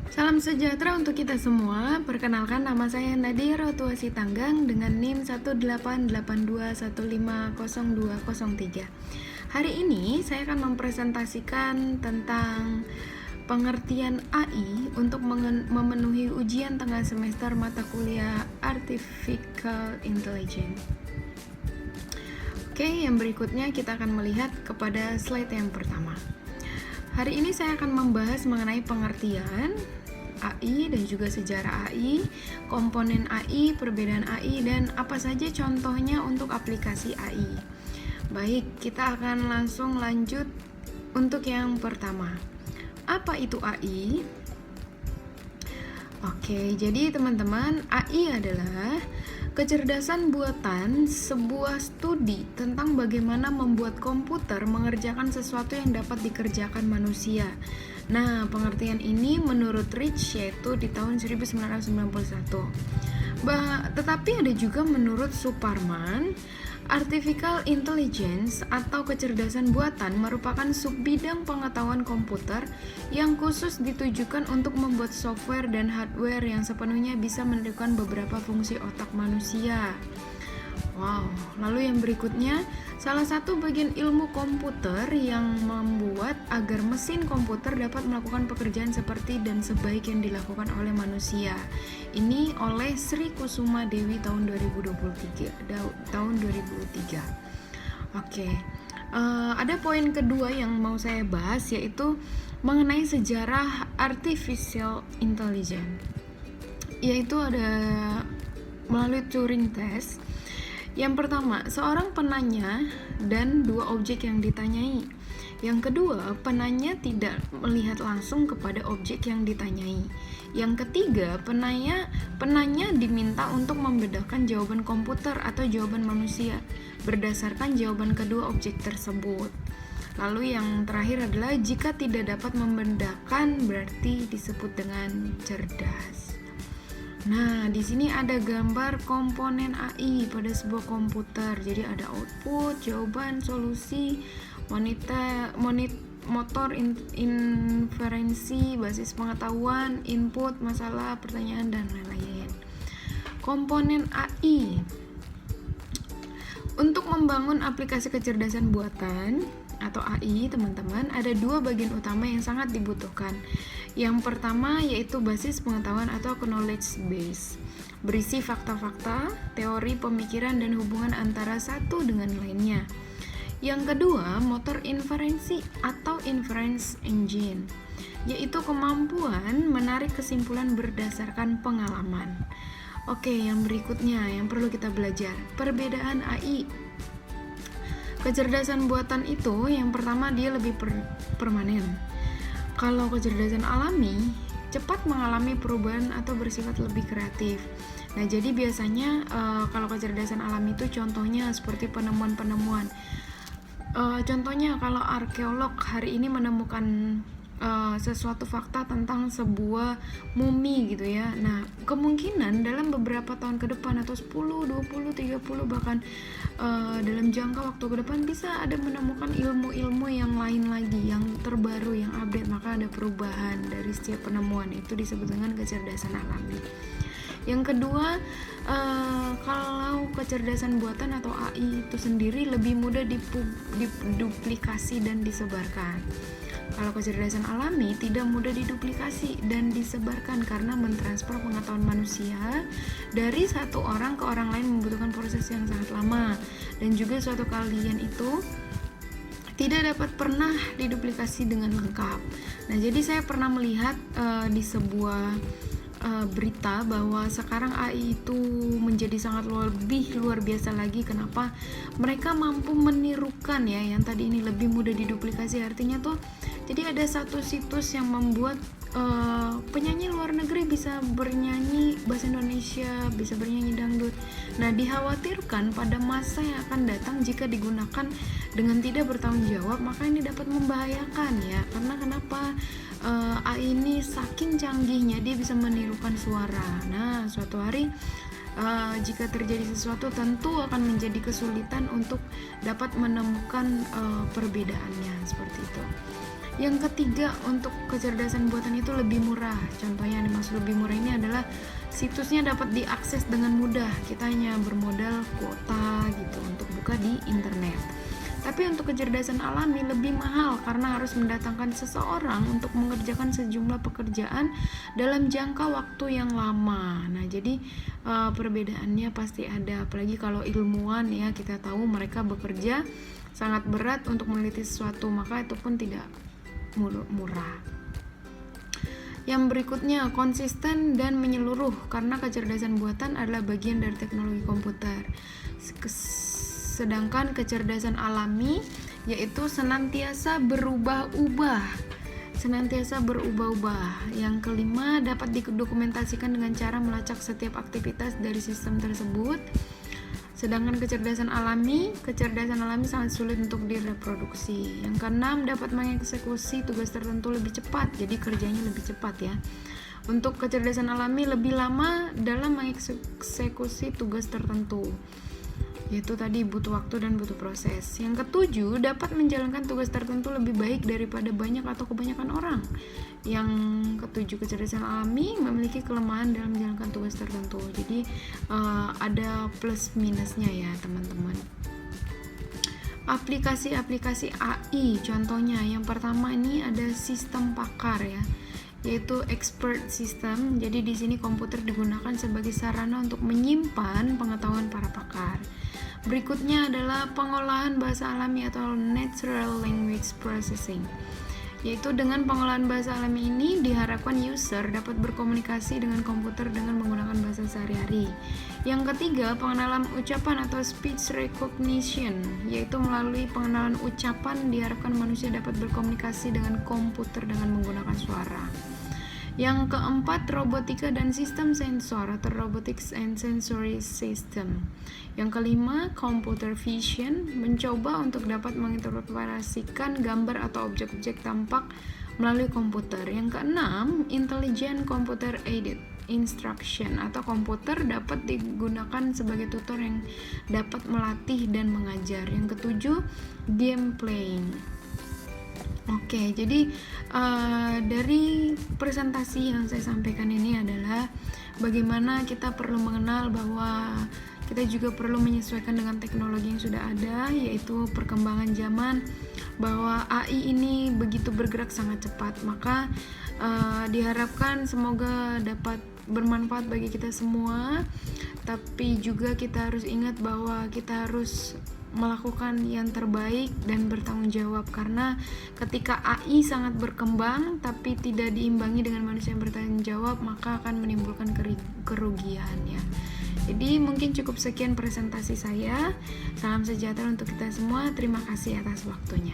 Salam sejahtera untuk kita semua. Perkenalkan, nama saya Nadira Tuasi Tanggang dengan NIM 18821502003. Hari ini saya akan mempresentasikan tentang pengertian AI untuk memenuhi ujian tengah semester mata kuliah Artificial Intelligence. Oke, yang berikutnya kita akan melihat kepada slide yang pertama. Hari ini saya akan membahas mengenai pengertian AI dan juga sejarah AI, komponen AI, perbedaan AI, dan apa saja contohnya untuk aplikasi AI. Baik, kita akan langsung lanjut untuk yang pertama. Apa itu AI? Oke, jadi teman-teman, AI adalah kecerdasan buatan, sebuah studi tentang bagaimana membuat komputer mengerjakan sesuatu yang dapat dikerjakan manusia. Nah, pengertian ini menurut Rich yaitu di tahun 1991. Tetapi ada juga menurut Suparman, Artificial Intelligence atau kecerdasan buatan merupakan subbidang pengetahuan komputer yang khusus ditujukan untuk membuat software dan hardware yang sepenuhnya bisa menirukan beberapa fungsi otak manusia. Wow, lalu yang berikutnya, salah satu bagian ilmu komputer yang membuat agar mesin komputer dapat melakukan pekerjaan seperti dan sebaik yang dilakukan oleh manusia. Ini oleh Sri Kusuma Dewi tahun 2003. Oke. Ada poin kedua yang mau saya bahas, yaitu mengenai sejarah artificial intelligence. Yaitu ada melalui Turing test. Yang pertama, seorang penanya dan dua objek yang ditanyai. Yang kedua, penanya tidak melihat langsung kepada objek yang ditanyai. Yang ketiga, penanya diminta untuk membedakan jawaban komputer atau jawaban manusia berdasarkan jawaban kedua objek tersebut. Lalu yang terakhir adalah jika tidak dapat membedakan berarti disebut dengan cerdas. Nah, di sini ada gambar komponen AI pada sebuah komputer. Jadi ada output, jawaban, solusi, motor inferensi, basis pengetahuan, input, masalah, pertanyaan, dan lain-lain. Komponen AI. Untuk membangun aplikasi kecerdasan buatan atau AI, teman-teman, ada dua bagian utama yang sangat dibutuhkan. Yang pertama yaitu basis pengetahuan atau knowledge base, berisi fakta-fakta, teori pemikiran dan hubungan antara satu dengan lainnya. Yang kedua, motor inferensi atau inference engine, yaitu kemampuan menarik kesimpulan berdasarkan pengalaman. Oke, yang berikutnya yang perlu kita belajar, perbedaan AI. Kecerdasan buatan itu yang pertama dia lebih permanen. Kalau kecerdasan alami, cepat mengalami perubahan atau bersifat lebih kreatif. Nah, jadi biasanya kalau kecerdasan alami itu contohnya seperti penemuan-penemuan. Contohnya kalau arkeolog hari ini menemukan sesuatu fakta tentang sebuah mumi gitu ya. Nah, kemungkinan dalam beberapa tahun ke depan atau 10, 20, 30 bahkan dalam jangka waktu ke depan bisa ada menemukan ilmu-ilmu yang lain lagi, yang terbaru, yang update, maka ada perubahan dari setiap penemuan. Itu disebut dengan kecerdasan alami. Yang kedua, kalau kecerdasan buatan atau AI itu sendiri lebih mudah diduplikasi dan disebarkan. Kalau kecerdasan alami tidak mudah diduplikasi dan disebarkan karena mentransfer pengetahuan manusia dari satu orang ke orang lain membutuhkan proses yang sangat lama, dan juga suatu kalian itu tidak dapat pernah diduplikasi dengan lengkap. Nah, jadi saya pernah melihat di sebuah berita bahwa sekarang AI itu menjadi sangat lebih luar biasa lagi. Kenapa? Mereka mampu menirukan ya, yang tadi ini lebih mudah diduplikasi. Artinya tuh, jadi ada satu situs yang membuat penyanyi luar negeri bisa bernyanyi bahasa Indonesia, bisa bernyanyi dangdut. Nah, dikhawatirkan pada masa yang akan datang jika digunakan dengan tidak bertanggung jawab, maka ini dapat membahayakan ya. Karena kenapa? AI ini saking canggihnya dia bisa menirukan suara. Nah, suatu hari jika terjadi sesuatu tentu akan menjadi kesulitan untuk dapat menemukan perbedaannya seperti itu. Yang ketiga, untuk kecerdasan buatan itu lebih murah. Contohnya yang dimaksud lebih murah ini adalah situsnya dapat diakses dengan mudah. Kita hanya bermodal kuota gitu untuk buka di internet. Tapi untuk kecerdasan alami lebih mahal karena harus mendatangkan seseorang untuk mengerjakan sejumlah pekerjaan dalam jangka waktu yang lama. Nah, jadi perbedaannya pasti ada. Apalagi kalau ilmuwan ya, kita tahu mereka bekerja sangat berat untuk meneliti sesuatu, maka itu pun tidak murah. Yang berikutnya, konsisten dan menyeluruh karena kecerdasan buatan adalah bagian dari teknologi komputer. Sedangkan kecerdasan alami yaitu senantiasa berubah-ubah. Yang kelima, dapat didokumentasikan dengan cara melacak setiap aktivitas dari sistem tersebut. Sedangkan kecerdasan alami sangat sulit untuk direproduksi. Yang keenam, dapat mengeksekusi tugas tertentu lebih cepat, jadi kerjanya lebih cepat ya. Untuk kecerdasan alami lebih lama dalam mengeksekusi tugas tertentu, yaitu tadi butuh waktu dan butuh proses. Yang ketujuh, dapat menjalankan tugas tertentu lebih baik daripada banyak atau kebanyakan orang. Yang ketujuh, kecerdasan alami memiliki kelemahan dalam menjalankan tugas tertentu. Jadi ada plus minusnya ya teman-teman. Aplikasi-aplikasi AI contohnya, yang pertama ini ada sistem pakar ya, yaitu expert system. Jadi di sini komputer digunakan sebagai sarana untuk menyimpan pengetahuan para pakar. Berikutnya adalah pengolahan bahasa alami atau natural language processing, yaitu dengan pengolahan bahasa alami ini diharapkan user dapat berkomunikasi dengan komputer dengan menggunakan bahasa sehari-hari. Yang ketiga, pengenalan ucapan atau speech recognition, yaitu melalui pengenalan ucapan diharapkan manusia dapat berkomunikasi dengan komputer dengan menggunakan suara. Yang keempat, robotika dan sistem sensor atau robotics and sensory system. Yang kelima, computer vision, mencoba untuk dapat menginterpretasikan gambar atau objek-objek tampak melalui komputer. Yang keenam, intelligent computer aided instruction atau komputer dapat digunakan sebagai tutor yang dapat melatih dan mengajar. Yang ketujuh, game playing. Oke, jadi dari presentasi yang saya sampaikan ini adalah bagaimana kita perlu mengenal bahwa kita juga perlu menyesuaikan dengan teknologi yang sudah ada, yaitu perkembangan zaman, bahwa AI ini begitu bergerak sangat cepat. Maka diharapkan semoga dapat bermanfaat bagi kita semua, tapi juga kita harus ingat bahwa kita harus melakukan yang terbaik dan bertanggung jawab, karena ketika AI sangat berkembang tapi tidak diimbangi dengan manusia yang bertanggung jawab, maka akan menimbulkan kerugian ya. Jadi mungkin cukup sekian presentasi saya. Salam sejahtera untuk kita semua. Terima kasih atas waktunya.